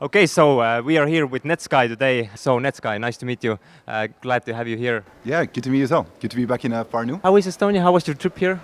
Okay, so we are here with Netsky today. So Netsky, nice to meet you. Glad to have you here. Yeah, good to meet you as well. Good to be back in Parnu. How is Estonia? How was your trip here?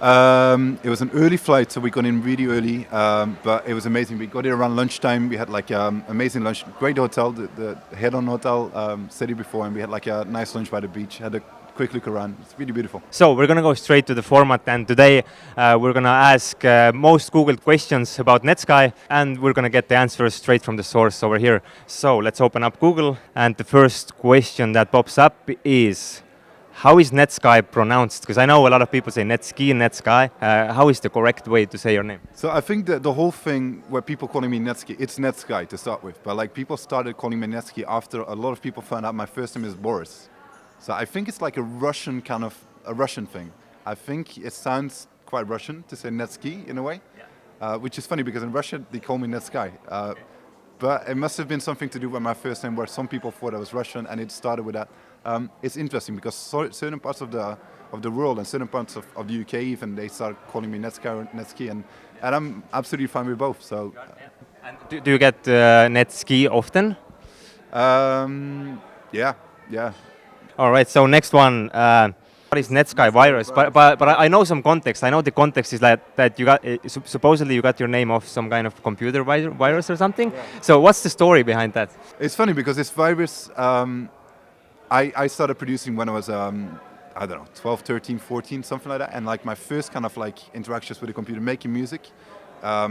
It was an early flight, so we got in really early, but it was amazing. We got here around lunchtime. We had like amazing lunch, great hotel, the head-on hotel city before, and we had like a nice lunch by the beach. Had a quick look around. It's really beautiful. So we're gonna go straight to the format, and today we're gonna ask most Googled questions about Netsky, and we're gonna get the answers straight from the source over here. So let's open up Google, and the first question that pops up is, how is Netsky pronounced? Because I know a lot of people say Netsky and Netsky. How is the correct way to say your name? So I think that the whole thing where people calling me Netsky, it's Netsky to start with, but like people started calling me Netsky after a lot of people found out my first name is Boris. So I think it's like a Russian kind of a Russian thing. I think it sounds quite Russian to say Netsky in a way, which is funny because in Russia they call me Netsky. But it must have been something to do with my first name where some people thought I was Russian and it started with that. It's interesting because certain parts of the world and certain parts of the UK even, they start calling me Netsky or Netsky, and I'm absolutely fine with both. So, And do you get Netsky often? yeah. All right, so next one. What is Netsky Virus? But I know some context. I know the context is that you got supposedly you got your name off some kind of computer virus or something. Yeah. So what's the story behind that? It's funny because this virus, I started producing when I was, I don't know, 12, 13, 14, something like that. And like my first kind of like interactions with the computer, making music. I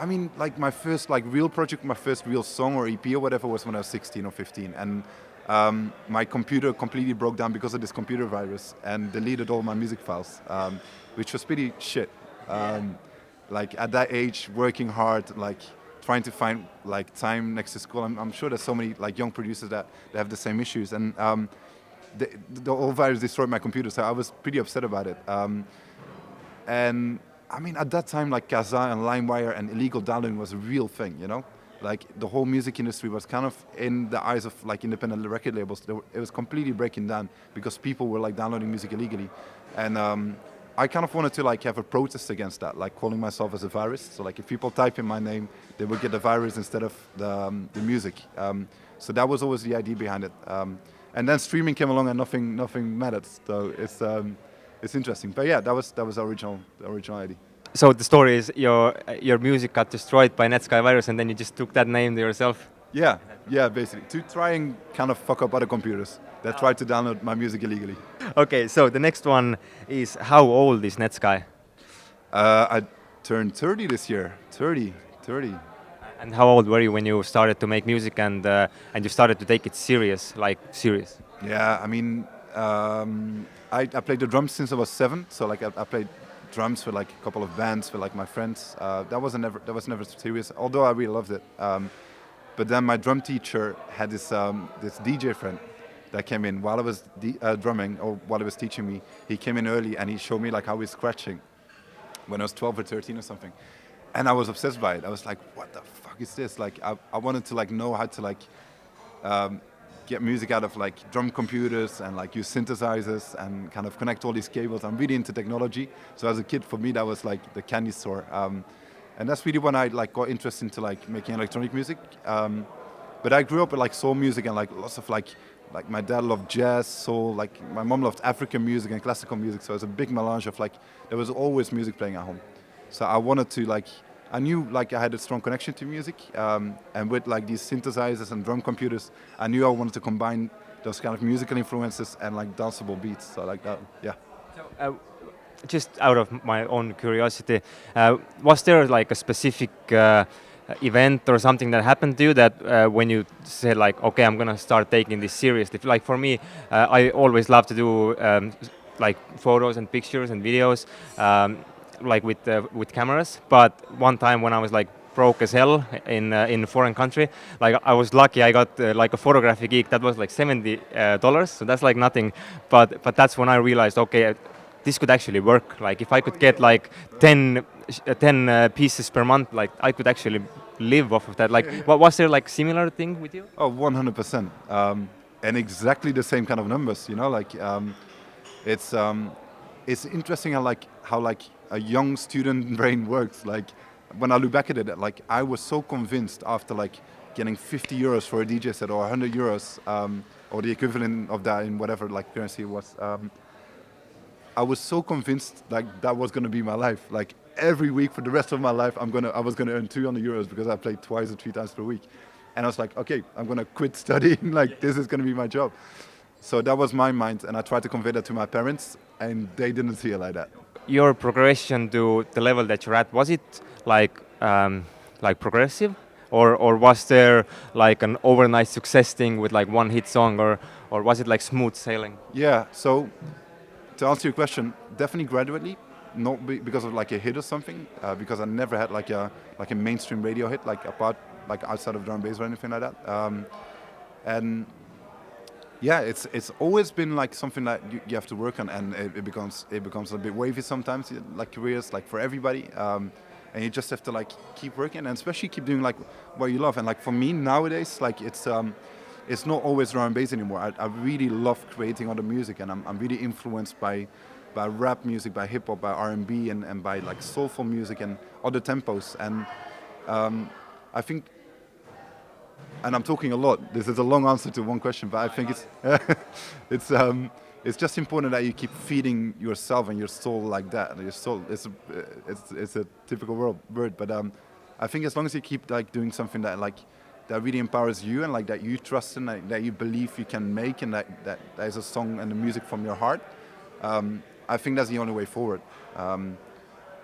mean, like my first like real project, my first real song or EP or whatever was when I was 16 or 15. And my computer completely broke down because of this computer virus and deleted all my music files, which was pretty shit. Like at that age, working hard, like trying to find like time next to school. I'm sure there's so many like young producers that have the same issues. And the whole virus destroyed my computer, so I was pretty upset about it. And I mean, at that time, like Kazaa and LimeWire and illegal downloading was a real thing, you know? Like the whole music industry was kind of in the eyes of like independent record labels. It was completely breaking down because people were like downloading music illegally. And I kind of wanted to like have a protest against that, like calling myself as a virus. So like if people type in my name, they would get the virus instead of the music. So that was always the idea behind it. And then streaming came along and nothing mattered. So it's interesting. But yeah, that was the original idea. So the story is your music got destroyed by Netsky Virus, and then you just took that name to yourself? Yeah, basically. To try and kind of fuck up other computers that tried to download my music illegally. Okay, so the next one is, how old is Netsky? I turned 30 this year. 30. And how old were you when you started to make music and you started to take it serious? Yeah, I mean, I played the drums since I was 7. So like I played drums for like a couple of bands for like my friends. That was never serious, although I really loved it. But then my drum teacher had this DJ friend that came in while I was drumming or while he was teaching me. He came in early and he showed me like how he's scratching when I was 12 or 13 or something. And I was obsessed by it. I was like, what the fuck is this? Like I wanted to like know how to like get music out of like drum computers and like use synthesizers and kind of connect all these cables. I'm really into technology. So as a kid, for me, that was like the candy store. And that's really when I like got interested into like making electronic music. But I grew up with like soul music and like lots of like my dad loved jazz, soul, like my mom loved African music and classical music. So it was a big melange of like, there was always music playing at home. So I wanted to like, I knew like I had a strong connection to music, and with like these synthesizers and drum computers, I knew I wanted to combine those kind of musical influences and like danceable beats. So like that, yeah. So, just out of my own curiosity, was there like a specific event or something that happened to you that when you said like, okay, I'm gonna start taking this seriously? Like for me, I always love to do like photos and pictures and videos. Like with cameras, but one time when I was like broke as hell in a foreign country, like I was lucky I got like a photography gig that was like $70, so that's like nothing, but that's when I realized, okay, this could actually work. Like if I could get like 10 pieces per month, like I could actually live off of that. Like what was there like similar thing with you? Oh, 100%, and exactly the same kind of numbers, you know, like it's interesting how a young student brain works. Like when I look back at it, like I was so convinced after like getting 50 euros for a DJ set or 100 euros or the equivalent of that in whatever like currency it was. I was so convinced like that was going to be my life. Like every week for the rest of my life, I was gonna earn 200 euros because I played twice or 3 times per week. And I was like, okay, I'm gonna quit studying. Like this is gonna be my job. So that was my mind, and I tried to convey that to my parents, and they didn't see it like that. Your progression to the level that you're at, was it like progressive, or was there like an overnight success thing with like one hit song, or was it like smooth sailing? Yeah. So to answer your question, definitely gradually, not because of like a hit or something, because I never had like a mainstream radio hit, like apart like outside of drum and bass or anything like that. And yeah, it's always been like something that you have to work on, and it becomes a bit wavy sometimes, like careers, like for everybody. And you just have to like keep working, and especially keep doing like what you love. And like for me nowadays, like it's not always drum and bass anymore. I really love creating other music, and I'm really influenced by rap music, by hip hop, by R&B, and by like soulful music and other tempos. And I think, and I'm talking a lot. This is a long answer to one question, but I think it's just important that you keep feeding yourself and your soul like that. And your soul, it's a typical word, but I think as long as you keep like doing something that really empowers you, and like that you trust in, that you believe you can make, and that is a song and the music from your heart, I think that's the only way forward.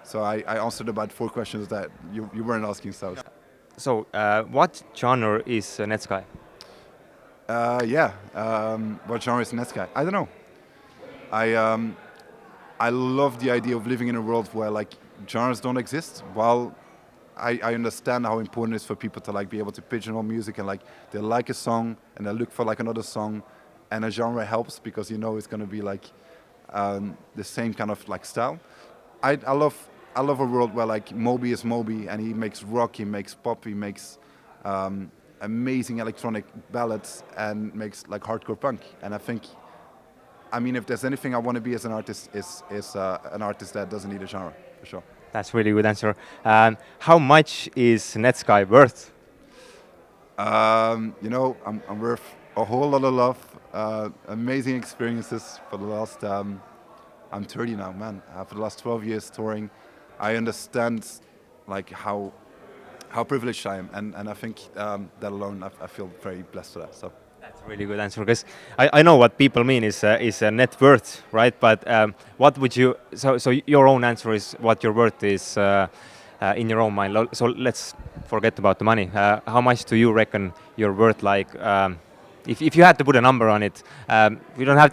So I answered about 4 questions that you weren't asking, so. So, what genre is Netsky? What genre is Netsky? I don't know. I love the idea of living in a world where like genres don't exist. While I understand how important it is for people to like be able to pigeonhole music, and like they like a song and they look for like another song, and a genre helps because you know it's going to be like the same kind of like style. I love a world where like Moby is Moby, and he makes rock, he makes pop, he makes amazing electronic ballads, and makes like hardcore punk. And I think, I mean, if there's anything I want to be as an artist, is an artist that doesn't need a genre, for sure. That's really good answer. How much is Netsky worth? You know, I'm worth a whole lot of love, amazing experiences for the last. I'm 30 now, man. For the last 12 years touring, I understand like how privileged I am, and I think that alone I feel very blessed for that. So that's a really good answer, because I know what people mean is a net worth, right? But what would you? So your own answer is what your worth is in your own mind. So let's forget about the money. How much do you reckon you're worth? Like, if you had to put a number on it, you don't have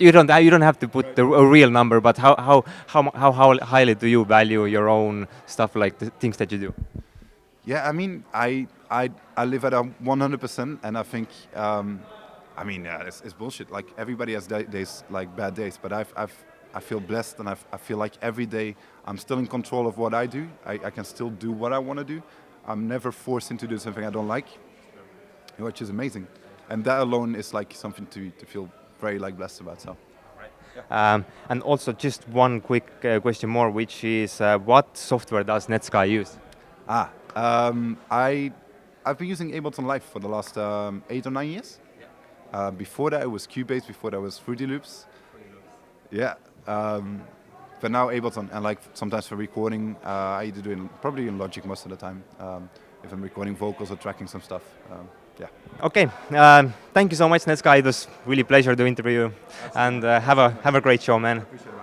to put a real number. But how highly do you value your own stuff, like the things that you do? Yeah, I mean, I live at a 100%, and I think, I mean, it's bullshit. Like everybody has days, like bad days, but I feel blessed, and I feel like every day I'm still in control of what I do. I can still do what I want to do. I'm never forced into doing something I don't like, which is amazing. And that alone is like something to feel very like blessed about. So. And also just one quick question more, which is what software does Netsky use? I've been using Ableton Live for the last 8 or 9 years. Before that, it was Cubase. Before that was Fruity Loops. Yeah. But now Ableton, and like sometimes for recording, I either do it probably in Logic most of the time. If I'm recording vocals or tracking some stuff. Yeah. Okay. Thank you so much, Netsky. It was really a pleasure to interview you, and have a great show, man. Appreciate it.